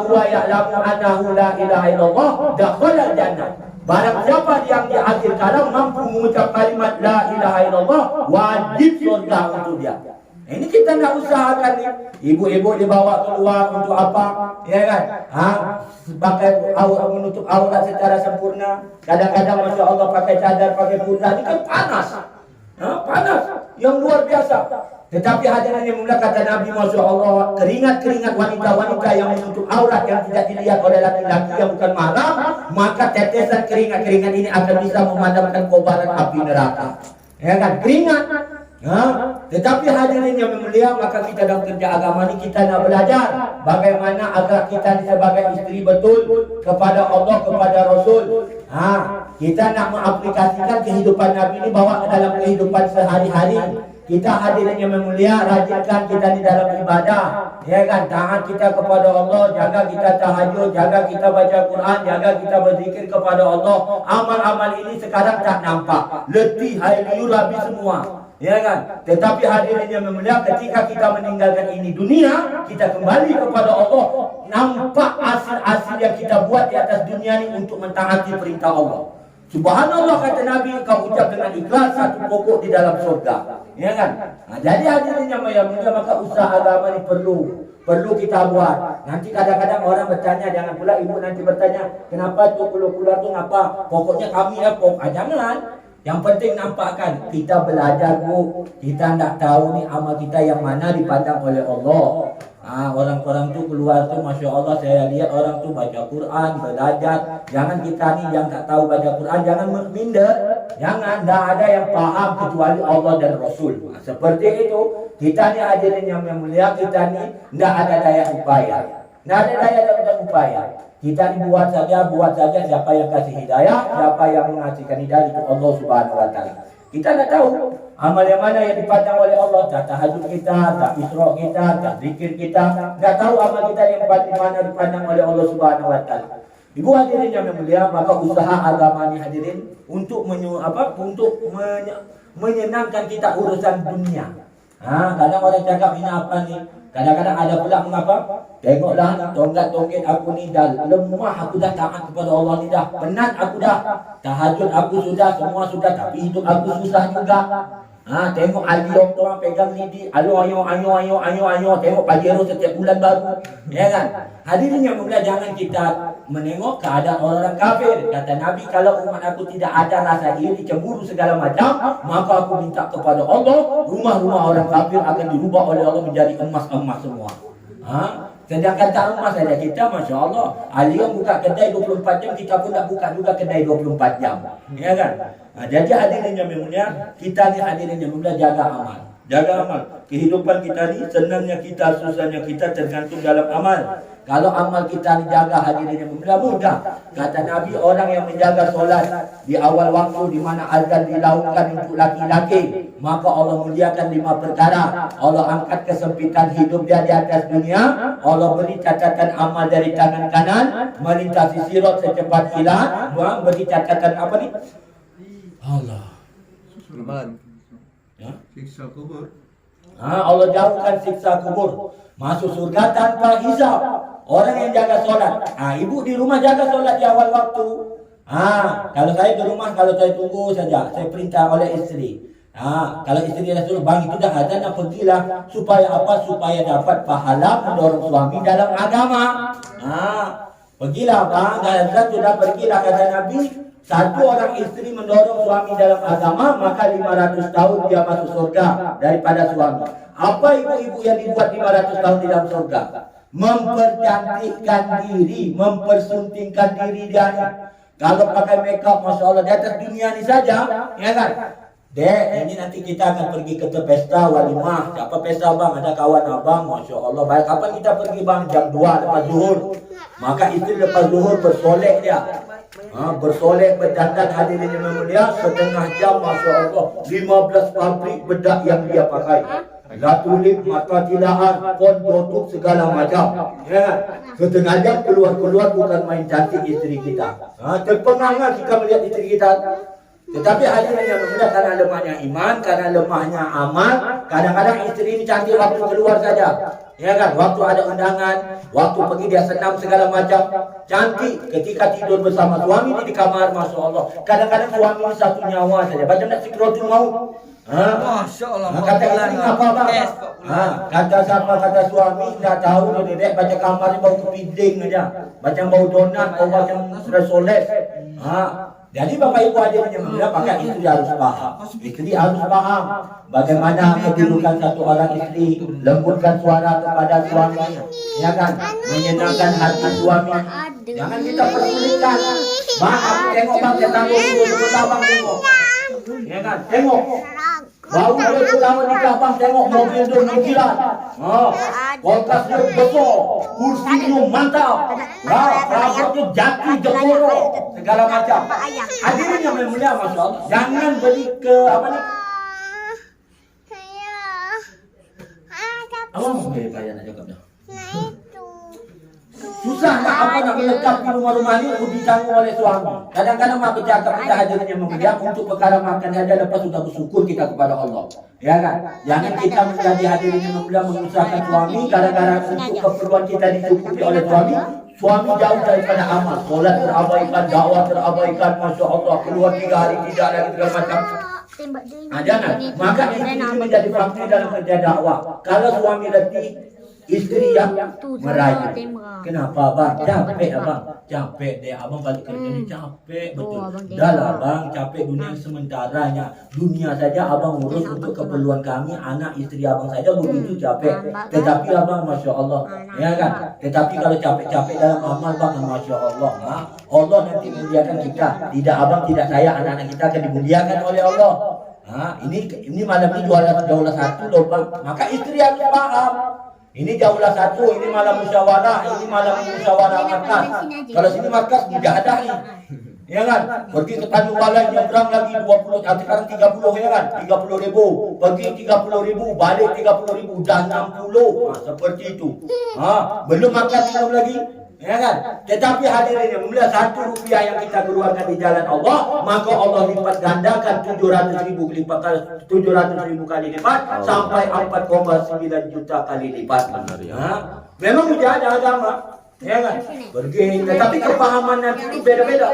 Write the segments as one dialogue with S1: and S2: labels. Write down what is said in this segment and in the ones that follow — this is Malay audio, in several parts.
S1: huwa ya'lamu annahu la ilaha illallah dakhala al-jannah. Barang siapa yang di akhir kalam mampu mengucap kalimat la ilaha illallah, wajib surga untuk dia. Ini kita nak usahakan ni. Ibu-ibu dibawa keluar untuk apa? Ya kan? Pakai menutup aurat secara sempurna. Kadang-kadang Masya Allah pakai cadar, pakai purdah. Ini kan panas. Panas. Yang luar biasa. Tetapi hadirin yang mulia, kata Nabi Masya Allah, keringat-keringat wanita-wanita yang menutup aurat yang tidak dilihat oleh laki-laki yang bukan mahram, maka tetesan keringat-keringat ini akan bisa memadamkan kobaran api neraka. Ya kan? Keringat. Tetapi hadirin yang mulia, maka kita dalam kerja agama ini kita nak belajar bagaimana agar kita sebagai istri betul kepada Allah, kepada Rasul. Kita nak mengaplikasikan kehidupan Nabi ini bawa ke dalam kehidupan sehari-hari. Kita hadirin yang mulia, rajinkan kita di dalam ibadah, ya kan? Taat kita kepada Allah, jaga kita tahajud, jaga kita baca Quran, jaga kita berzikir kepada Allah. Amal-amal ini sekarang tak nampak, letih, hailiur, habis semua. Ya kan? Tetapi hadirin yang mulia, ketika kita meninggalkan ini dunia, kita kembali kepada Allah, nampak hasil-hasil yang kita buat di atas dunia ini untuk mentaati perintah Allah. Subhanallah, kata Nabi, kau ucap dengan ikhlas, satu pokok di dalam surga. Ya kan? Jadi hadirin yang mulia, maka usaha agama ini perlu kita buat. Nanti kadang-kadang orang bertanya, jangan pula ibu nanti bertanya, kenapa tu keluar tu ngapa? Pokoknya kami ya jangan. Yang penting nampakkan kita belajar bu, kita tak tahu ni amal kita yang mana dipandang oleh Allah. Orang-orang tu keluar tu, Masya Allah, saya lihat orang tu baca Quran, belajar. Jangan kita ni yang tak tahu baca Quran, jangan minder. Jangan, tak ada yang faham kecuali Allah dan Rasul. Seperti itu, kita ni hadirin yang mulia, kita ni tak ada daya upaya. Tak ada daya upaya. Kita ni buat saja siapa yang kasih hidayah, siapa yang mengasihkan hidayah itu Allah Subhanahu wa taala. Kita tak tahu amal yang mana yang dipandang oleh Allah. Tak tahajud kita, tak isra kita, tak zikir kita. Tak tahu amal kita yang mana dipandang oleh Allah Subhanahu wa taala. Ibu hadirin yang mulia, maka usaha agama ni hadirin untuk menyenangkan kita urusan dunia. Kadang orang cakap ini apa ni? Kadang-kadang ada pula mengapa? Tengoklah ni, tonggak-tonggit aku ni dah lemah, aku dah taat kepada Allah ni dah. Penat aku dah. Tahajud aku sudah, semua sudah, tapi hidup aku susah juga. Tengok Aliong tu orang pegang lidi, ayo. Tengok Pajero setiap bulan baru. Ya kan? Hadirin yang mulia, jangan kita menengok keadaan orang kafir. Kata Nabi, kalau umat aku tidak ada rasa iri, cemburu segala macam, maka aku minta kepada Allah, rumah-rumah orang kafir akan dirubah oleh Allah menjadi emas-emas semua. Sedangkan tak emas saja kita, Masya Allah, Aliong buka kedai 24 jam, kita pun tak buka juga kedai 24 jam. Ya kan? Jadi hadirin yang mulia, kita ni hadirin yang mulia, jaga amal. Jaga amal. Kehidupan kita ni, senangnya kita, susahnya kita tergantung dalam amal. Kalau amal kita dijaga, hadirin yang mulia, mudah. Kata Nabi, orang yang menjaga solat di awal waktu di mana azan dilakukan untuk laki-laki, maka Allah muliakan 5 perkara. Allah angkat kesempitan hidup dia di atas dunia. Allah beri catatan amal dari tangan kanan, melintasi sirat secepat kilat, beri catatan apa ni? Allah. Ya?
S2: Siksa kubur.
S1: Allah jauhkan siksa kubur. Masuk surga tanpa hisab. Orang yang jaga solat. Ibu di rumah jaga solat di awal waktu. Kalau saya di rumah, kalau saya tunggu saja, saya perintah oleh istri. Kalau istri dah suruh bang itu dah azan, pergilah. Supaya apa? Supaya dapat pahala mendorong suami dalam agama. Pergilah bang, dan sudah pergilah, kata Nabi. Satu orang istri mendorong suami dalam agama, maka 500 tahun dia masuk surga daripada suami. Apa ibu-ibu yang dibuat 500 tahun di dalam surga? Mempercantikkan diri, mempersuntingkan diri dia. Kalau pakai makeup, Masya Allah, di atas dunia ni saja, ya kan? Dek, ini nanti kita akan pergi ke pesta walimah. Siapa pesta bang? Ada kawan abang, Masya Allah. Baik, kapan kita pergi bang? Jam 2 lepas zuhur. Maka istri lepas zuhur bersolek dia. Bersolek, berdandan, hadirin yang mulia, setengah jam, Masya Allah, 15 pabrik bedak yang dia pakai. Latulip, mata tilaan, pon, tutup, segala macam. Ya. Setengah jam keluar bukan main cantik istri kita. Terpengah kita melihat istri kita. Tetapi hadirin yang mulia, karena lemahnya iman, karena lemahnya amal, kadang-kadang istri ini cantik waktu keluar saja. Ya kan, waktu ada undangan, waktu pergi dia senam segala macam, cantik. Ketika tidur bersama suami di kamar, Masya Allah. Kadang-kadang suami ini satu nyawa saja, macam nak sikratul maut.
S2: Masya Allah.
S1: Kata istri apa bang? Kata siapa, kata suami, tak tahu dia dedek baca kamar ni bau kepiding aja, macam bau donat, bau macam resoles. Jadi Bapak Ibu hadirin yang mulia, maka istri harus paham. Istri harus paham bagaimana kedudukan satu orang istri, lembutkan suara kepada suami, ya kan, menyenangkan hati suami. Jangan kita persulitkan. Bang, aku tengok bang, saya tanggung dulu sebentar bang, tengok. Ya kan, tengok. Baru dia lawan nikah bang, tengok mobil dia mengkilat. Kulkas dia besar, kursinya mantap, perabotnya jati jeporo, segala macam. Hadirin yang mulia, Masya Allah, jangan beli ke apa nih? Apa mau beli payah nak cakap dah? Susah nak apa nak melekat di rumah-rumah ni untuk ditanggung oleh suami. Kadang-kadang mak bercakap kita hadirin yang mulia, untuk perkara makan saja lepas sudah bersyukur kita kepada Allah. Ya kan? Jangan kita menjadi hadirin yang mulia menyusahkan suami gara-gara untuk keperluan kita dicukupi oleh suami. Suami jauh daripada amal, solat terabaikan, dakwah terabaikan, Masya Allah, keluar 3 hari tidak lagi segala macam. Jangan. Maka ini menjadi faktor dalam kerja dakwah. Kalau suami letih, istri yang merayu. Kenapa bang? Capek abang. Capek deh abang balik kerja ni capek betul. Dah lah bang, capek dunia sementaranya. Dunia saja abang urus untuk keperluan kami, anak istri abang saja begitu capek. Tetapi abang Masya Allah, ya kan? Tetapi kalau capek-capek dalam amal bang, Masya Allah, Allah nanti muliakan kita. Tidak abang, tidak saya, anak-anak kita akan dimuliakan oleh Allah. Ini malam ini daulah satu loh bang. Maka istri harus paham. Ini jauhlah satu, ini malam musyawarah, ini malam musyawarah markas. Kalau sini markas tidak ada nih. Ya kan? Pergi ke Tanjung Balai nyebrang lagi 20, sekarang 30 ya kan? 30.000. Pergi 30.000, balik 30.000, dah 60. Seperti itu. Belum makan belum lagi. Ya kan? Tetapi hadirin yang mulia, 1 rupiah yang kita keluarkan di jalan Allah, maka Allah lipat gandakan 700.000 kali lipat sampai 4,9 juta kali lipat. Memang sudah ada agama, ya kan? Pergi, tetapi kepahaman nanti itu beda-beda.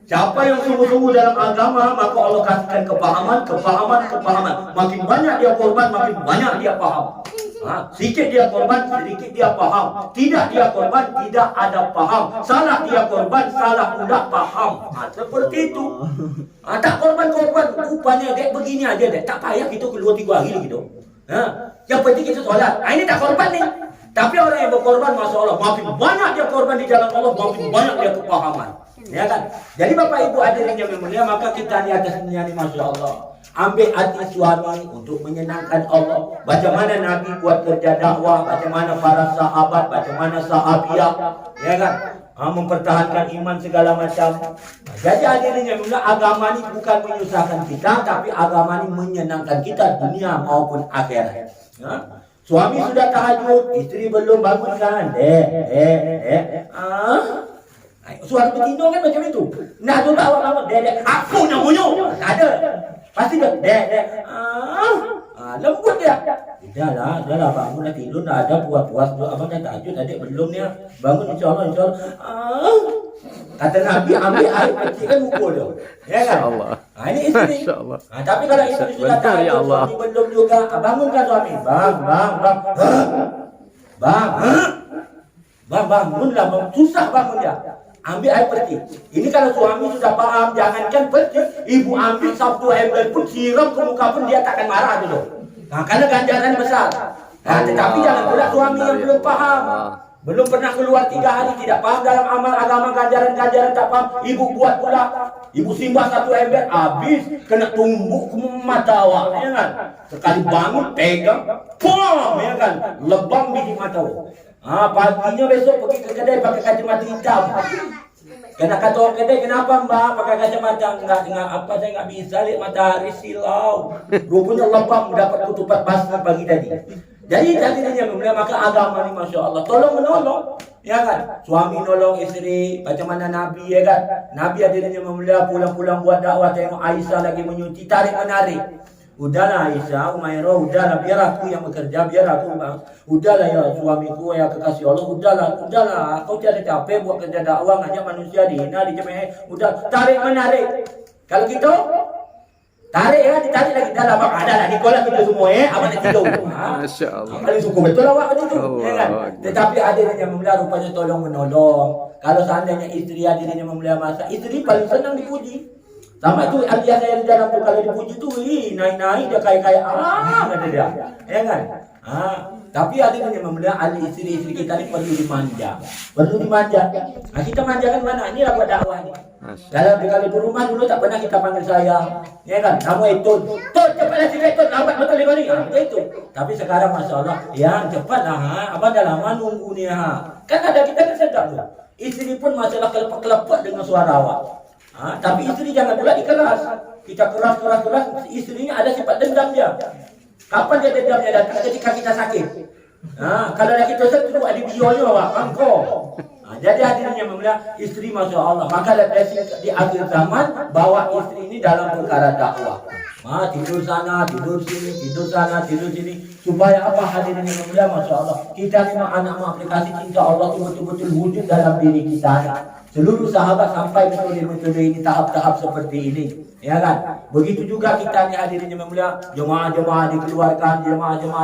S1: Siapa yang sungguh-sungguh dalam agama, maka Allah kasihkan kepahaman. Makin banyak dia korban, makin banyak dia paham. Sedikit dia korban, sedikit dia paham. Tidak dia korban, tidak ada paham. Salah dia korban, salah pula paham. Seperti itu. Tak korban-korban, rupanya dek begini aja dek. Tak payah kita keluar 3 hari gitu. Yang penting kita sholat. Ini tak korban nih. Tapi orang yang berkorban, Masya Allah, makin banyak dia korban di jalan Allah, makin banyak dia kepahaman. Ya kan? Jadi Bapak Ibu hadirin yang mulia, maka kita di atasnya ini, Masya Allah, ambil hati suami untuk menyenangkan Allah. Bagaimana Nabi buat kerja dakwah, bagaimana para sahabat, bagaimana sahabiah, ya kan? Mempertahankan iman segala macam. Jadi hadirin yang mulia, agama ini bukan menyusahkan kita, tapi agama ini menyenangkan kita dunia maupun akhirat. Suami sudah tahajud, istri belum bangunkan. Suara betina kan macam itu. Nak tu tak awak dek, aku nak bunyi. Tak ada. Pasti dek. Lembut dia. Dah bangun dah tidur dah ada puas-puas abang dah tahajud adik belum ni. Bangun insya-Allah. Kata Nabi ambil air kecil kan mukul dia. Ya kan? Insya-Allah. Ini istri. Insya-Allah. Tapi kalau istri sudah tahajud, suami belum juga, bangunkan suami. Bang, bangunlah, susah bangun dia. Ambil air peti. Ini kalau suami sudah paham, jangankan peti, ibu ambil 1 ember pun siram ke muka pun dia takkan marah dulu. Karena ganjaran besar. Tetapi jangan pula suami yang belum paham, belum pernah keluar 3 hari, tidak paham dalam amal agama, ganjaran tak paham. Ibu buat pula, ibu simbah 1 ember, habis kena tumbuk ke mata awak, ya kan? Sekali bangun pegang, pom, ya kan? Lebam biji mata awak. Paginya besok pergi ke kedai pakai kacamata hitam. Kena kata orang kedai, kenapa mbak pakai kacamata? Enggak apa, saya enggak bisa lihat matahari silau. Rupanya lebam dapat ketupat basah pagi tadi. Jadi hadirin yang mulia, maka agama ni Masya Allah tolong menolong, ya kan? Suami nolong isteri, macam mana Nabi, ya kan? Nabi hadirin yang mulia pulang-pulang buat dakwah, tengok Aisyah lagi menyuci, tarik menarik. Udahlah Aisyah, Umairah, udahlah biar aku yang bekerja, biar aku udahlah ya suamiku ya kekasih Allah, udahlah, kau tiada capek buat kerja dakwah, ngajak manusia dihina, dicemeh, udah tarik menarik. Kalau gitu tarik ya, ditarik lagi dalam ada lah di kolam itu semua abang nak tidur.
S3: Masya Allah.
S1: Paling suku betul awak begitu, ya kan? Tetapi hadirin yang mulia rupanya tolong menolong. Kalau seandainya istri hadirin yang mulia masak, istri paling senang dipuji. Sama tu alia saya di dalam tu kalau dipuji tu, naik-naik dia kaya-kaya, kata dia, ya kan? Tapi hadirin yang mulia, ahli istri-istri kita ni perlu dimanja. Nah, kita manjakan mana? Ini lah buat dakwah ni. Kalau di rumah dulu tak pernah kita panggil sayang, ya kan? Kamu itu, Tut, cepatlah sikit Tut, lambat betul ni. Itu. Tapi sekarang Masya Allah, yang cepatlah, abang dah lama nunggu ni Kan ada kita kan sedap tu. Istri pun masalah kelepek-kelepek dengan suara awak. Tapi istri jangan pula dikeras. Kita keras, istrinya ada sifat dendam dia. Kapan dia dendamnya datang? Ketika kita sakit. Kalau lagi dosa tu ada videonya awak, angkor. Jadi hadirin yang mulia, istri Masya Allah. Maka di akhir zaman bawa istri ini dalam perkara dakwah. Tidur sana, tidur sini, tidur sana, tidur sini. Supaya apa hadirin yang mulia, Masya Allah. Kita ni anak aplikasi cinta Allah itu betul-betul wujud dalam diri kita. Seluruh sahabat sampai metode-metode ini, tahap-tahap seperti ini. Ya kan? Begitu juga kita ni hadirin yang mulia, jemaah-jemaah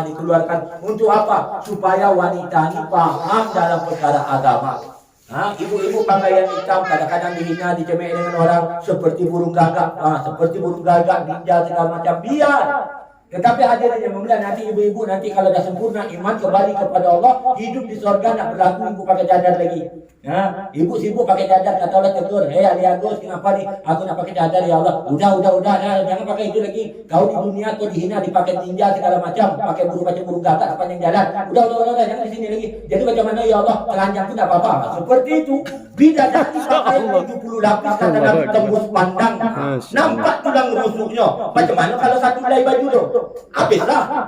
S1: dikeluarkan. Untuk apa? Supaya wanita ini paham dalam perkara agama. Ibu-ibu pakaian hitam kadang-kadang dihina, dicemeh dengan orang seperti burung gagak, ninja segala macam, biar. Tetapi hadirin yang mulia, nanti ibu-ibu nanti kalau dah sempurna iman kembali kepada Allah, hidup di surga nak berlaku ibu pakai cadar lagi. Ibu sibuk pakai cadar, kata Allah tegur, Ali Agus kenapa ni? Aku nak pakai cadar ya Allah. Udah, jangan pakai itu lagi. Kau di dunia kau dihina, dipakai ninja segala macam, pakai macam burung gagak sepanjang jalan. Udah, jangan di sini lagi. Jadi macam mana ya Allah? Telanjang pun tak apa-apa. Seperti itu. Bidadari pakai 70 lapis kata Nabi tembus pandang. Nampak tulang rusuknya. Macam mana kalau satu helai baju tu? Habislah.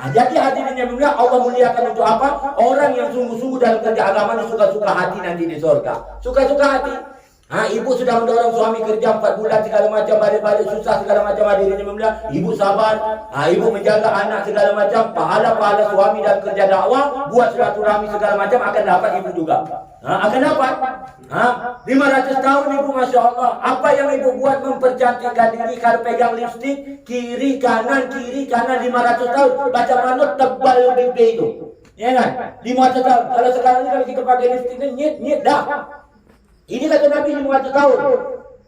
S1: Jadi hadirin yang mulia, Allah muliakan untuk apa? Orang yang sungguh-sungguh dalam kerja agama ni suka-suka hati nanti di surga. Suka-suka hati. Ibu sudah mendorong suami kerja 4 bulan segala macam, balik-balik susah segala macam, hadirin yang mulia. Ibu sabar. Ibu menjaga anak segala macam. Pahala-pahala suami dalam kerja dakwah, buat silaturahmi segala macam akan dapat ibu juga. Akan dapat. 500 tahun ibu Masya Allah. Apa yang ibu buat mempercantikkan diri, kalau pegang lipstik kiri kanan 500 tahun. Macam mana tebal bibir itu, ya kan? 500 tahun. Kalau sekarang ni kalau kita pakai lipstik ni nyet dah. Ini kata Nabi 500 tahun.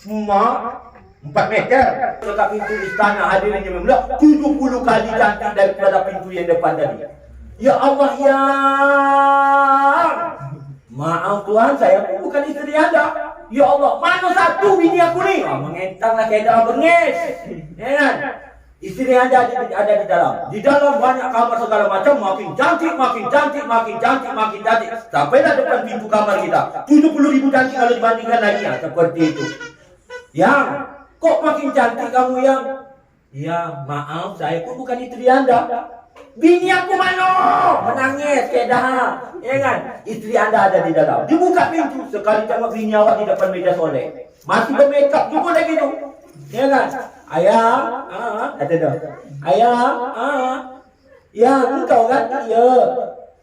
S1: Cuma 4 meter. Dekat pintu istana hadirin yang mulia, 70 kali cantik daripada pintu yang depan tadi. Ya Allah ya. Maaf Tuhan, saya pun bukan istri Anda. Ya Allah, mana satu bini aku ni? Mengentanglah keadaan bengis. Ya kan? Istri Anda ada di dalam. Di dalam banyak kamar segala macam, makin cantik. Sampailah depan pintu kamar kita. 70.000 cantik kalau dibandingkan lagi. Seperti itu. Yang, kok makin cantik kamu yang? Ya, maaf, saya pun bukan istri Anda. Bini aku mana? Menangis kayak dah. Ya kan? Istri Anda ada di dalam. Dibuka pintu, sekali tengok bini awak di depan meja soleh. Masih bermakeup juga lagi tu. Ya kan? Ayah, kata dia. Ayah, ya engkau kan? Ya.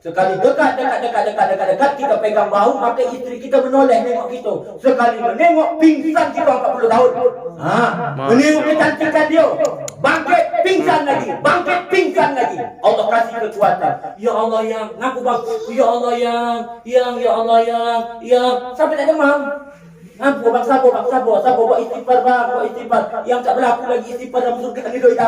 S1: Sekali dekat kita pegang bahu, maka isteri kita menoleh nengok kita. Sekali menengok pingsan kita 40 tahun. Menengok kecantikan dia. Bangkit pingsan lagi. Allah kasih kekuatan. Ya Allah yang ngaku bang. Ya Allah yang sampai tak demam. Sabar buat istighfar bang, buat istighfar. Yang tak berlaku lagi istighfar dalam surga ni doa.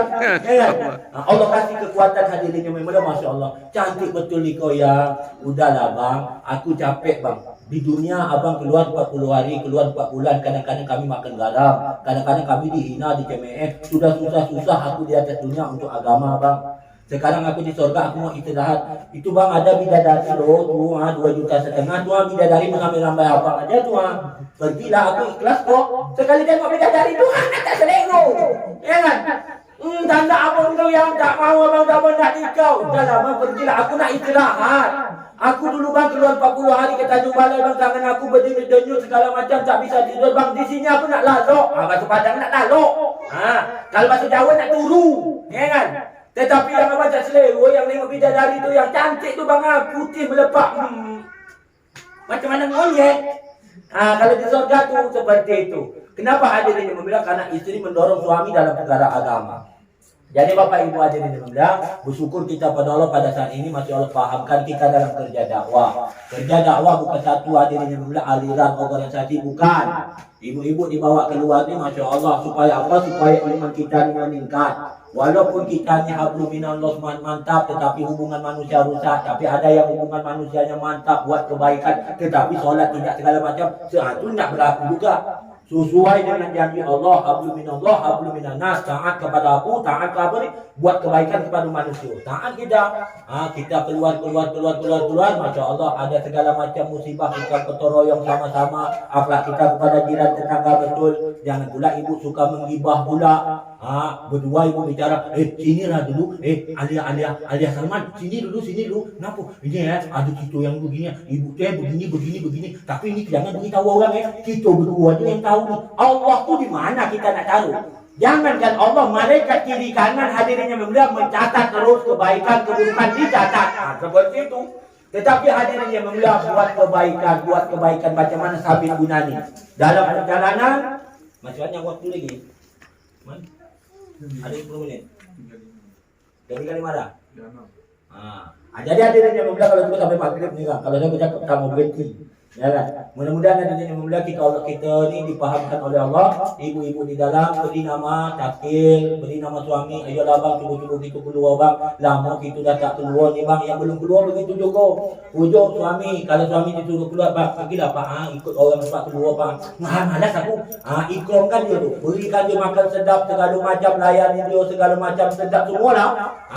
S1: Allah kasih kekuatan hadirin yang mulia, Masya Allah. Cantik betul ni kau ya. Udahlah bang, aku capek bang. Di dunia abang keluar 40 hari, keluar 4 bulan. Kadang-kadang kami makan garam, kadang-kadang kami dihina, dicemeh. Sudah susah aku di atas dunia untuk agama bang. Sekarang aku di surga, aku mau istirahat. Itu bang ada bidadari loh, tuh 2,5 juta tuh bidadari mengambil-ambil abang aja tuh. Pergilah aku ikhlas kok. Sekali tengok bidadari tuh tak selego. Ya kan? Tanda abang tu yang tak mau abang nak nikah. Udahlah bang, pergilah. Aku nak istirahat. Aku dulu bang keluar 40 hari ke Tanjung Balai bang, tangan aku berdenyut-denyut segala macam, tak bisa tidur bang. Di sini aku nak lalok. Bahasa Padang nak lalok. Kalau bahasa Jawa nak turu. Ya kan? Tetapi yang abang tak selera, yang tengok bidadari tu yang cantik tu bang, putih melepak. Macam mana ngoyek? Kalau di surga tu seperti itu. Kenapa hadirin yang membilang? Karena istri mendorong suami dalam perkara agama. Jadi Bapak Ibu hadirin yang membilang, bersyukur kita pada Allah pada saat ini masih Allah fahamkan kita dalam kerja dakwah. Kerja dakwah bukan satu hadirin yang membilang aliran organisasi, bukan. Ibu-ibu dibawa keluar ni Masya Allah, supaya apa? Supaya iman kita ini meningkat. Walaupun kita ni hablum minallah mantap, tetapi hubungan manusia rusak. Tapi ada yang hubungan manusianya mantap, buat kebaikan, tetapi solat tidak segala macam. Itu tidak berlaku juga. Sesuai dengan janji Allah, hablum minallah, hablum minannas, taat kepada aku, taat kepada buat kebaikan kepada manusia. Taat kita, kita keluar, Masya Allah, ada segala macam musibah, kita ketoroyong sama-sama, akhlak kita kepada jiran tetangga betul. Jangan pula ibu suka menggibah pula. Berdua ibu bicara, sini lah dulu, Alia Salman, sini dulu, kenapa? Ini ada kita yang begini, ibu begini, tapi ini jangan beritahu orang kita berdua ni yang tahu nih. Allah tu di mana kita nak tahu? Jangankan Allah, malaikat kiri kanan hadirinnya membelah mencatat terus kebaikan keburukan dicatat. Seperti itu. Tetapi hadirin yang membelah buat kebaikan macam mana Sabit Bunani dalam perjalanan. Masih banyak waktu lagi. Ada 10 menit. Jadi kali mana? Jadi hadirin yang membelah kalau kita sampai maghrib ni kan. Kalau saya baca kita mau berhenti. Ya kan? Mudah-mudahan hadirin yang membelah kita ni dipahamkan oleh Allah. Ibu-ibu di dalam beri nama takil, beri nama suami. Ayolah bang, cuba-cuba kita keluar bang. Lama kita dah tak keluar ni bang. Yang belum keluar begitu juga. Pujuk suami. Kalau suami disuruh keluar bang, pergilah pak. Ikut orang tempat keluar bang. Malas aku. Ikramkan dia tu. Berikan dia makan sedap segala macam, layani dia segala macam sedap semua lah.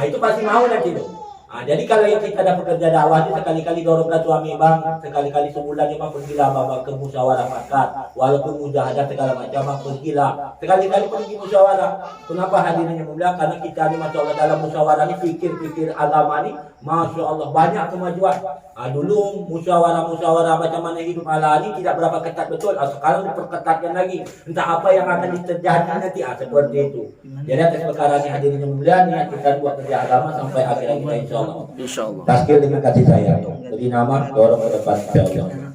S1: Itu pasti mau nanti tu. Jadi kalau yang kita ada pekerja dakwah ni, sekali-kali doronglah suami bang, sekali-kali sebulan ni bang, pergilah bang ke musyawarah fakat, walaupun mujahadah segala macam bang, pergilah sekali-kali pergi musyawarah. Kenapa hadirin yang mulia? Karena kita ni Masya Allah dalam musyawarah ni, fikir-fikir agama ni Masya Allah banyak kemajuan. Dulu musyawarah macam mana hidup ala ni tidak berapa ketat betul. Sekarang diperketatkan lagi. Entah apa yang akan terjadi nanti. Seperti itu. Jadi atas perkara ni hadirin yang mulia, niat kita buat kerja agama sampai akhir kita insya Allah. Taskil dengan kasih sayang. Beri nama, dorong ke depan insya Allah.